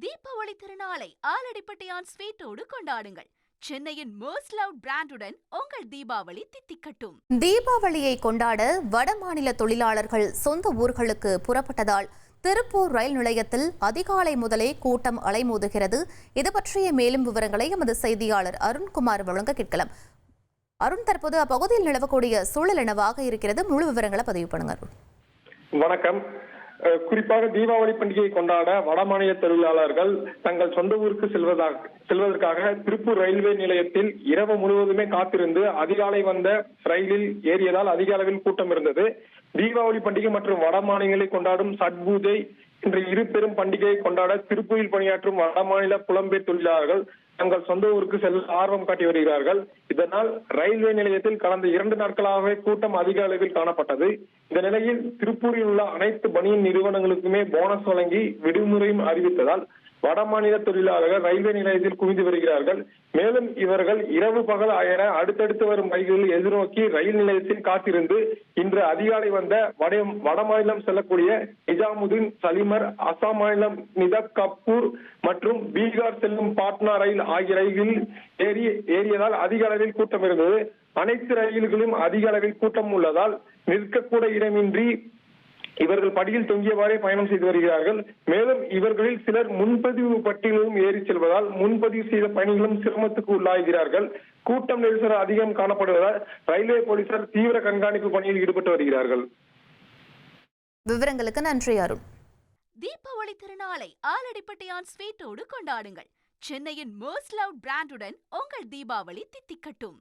தீபாவளி திருநாளை ஆலடிப்பட்டியான் ஸ்வீட்டோடு கொண்டாடுங்கள். சென்னையின் மோஸ்ட் லவ்ட் பிராண்டுடன் உங்கள் தீபாவளி தித்திக்கட்டும். தீபாவளியை கொண்டாட வடமாநில தொழிலாளர்கள் சொந்த ஊர்களுக்கு புறப்பட்டதால் திருப்பூர் ரயில் நிலையத்தில் அதிகாலை முதலே கூட்டம் அலைமோதுகிறது. இது பற்றிய மேலும் விவரங்களை எமது செய்தியாளர் அருண்குமார் வழங்க கேட்கலாம். அருண், தற்போது அப்பகுதியில் நிலவக்கூடிய சூழல் என்னவாக இருக்கிறது? முழு விவரங்களை பதிவு பண்ணுங்க. வணக்கம். குறிப்பாக தீபாவளி பண்டிகையை கொண்டாட வடமாநில தொழிலாளர்கள் தங்கள் சொந்த ஊருக்கு செல்வதற்காக திருப்பூர் ரயில்வே நிலையத்தில் இரவு முழுவதுமே காத்திருந்து அதிகாலை வந்த ரயிலில் ஏறியதால் அதிக அளவில் கூட்டம் இருந்தது. தீபாவளி பண்டிகை மற்றும் வடமாநிலங்களை கொண்டாடும் சட் பூஜை என்ற இரு பெரும் பண்டிகையை கொண்டாட திருப்பூரில் பணியாற்றும் வடமாநில புலம்பெயர் தொழிலாளர்கள் தங்கள் சொந்த ஊருக்கு செல்ல ஆர்வம் காட்டி வருகிறார்கள். இதனால் ரயில்வே நிலையத்தில் கடந்த 2 நாட்களாகவே கூட்டம் அதிக அளவில் காணப்பட்டது. இந்த நிலையில் திருப்பூரில் உள்ள அனைத்து பனியன் நிறுவனங்களுக்குமே போனஸ் வழங்கி விடுமுறையும் அறிவித்ததால் வடமாநில தொழிலாளர்கள் ரயில்வே நிலையத்தில் குவிந்து வருகிறார்கள். மேலும் இவர்கள் இரவு பகல் என அடுத்தடுத்து வரும் ரயில்களில் எதிர்நோக்கி ரயில் நிலையத்தில் காத்திருந்து இன்று அதிகாலை வந்த வடமாநிலம் செல்லக்கூடிய நிஜாமுதீன், சலிமர், அசாம் மாநிலம் நிதக்கபூர் மற்றும் பீகார் செல்லும் பாட்னா ரயில் ஆகிய ரயில்களில் ஏறியதால் அதிக அளவில் கூட்டம் இருந்தது. அனைத்து ரயில்களும் அதிக அளவில் கூட்டம் உள்ளதால் நிற்கக்கூட இடமின்றி இவர்கள் படியில் தொங்கியவாறே பயணம் செய்து வருகிறார்கள். மேலும் இவர்களில் சிலர் முன்பதிவு பட்டியலிலும் ஏறி செல்வதால் முன்பதிவு செய்த பயணிகளும் சிரமத்துக்கு உள்ளாகிறார்கள். கூட்டம் நெரிசல் அதிகம் காணப்படுவதால் ரயில்வே போலீசார் தீவிர கண்காணிப்பு பணியில் ஈடுபட்டு வருகிறார்கள். விவரங்களுக்கு நன்றி அருண். தீபாவளி திருநாளை ஆலடிப்பட்டியான் ஸ்வீட்டோடு கொண்டாடுங்கள். சென்னையின் மோஸ்ட் லவ்ட் பிராண்டுடன் உங்கள் தீபாவளி தித்திக்கட்டும்.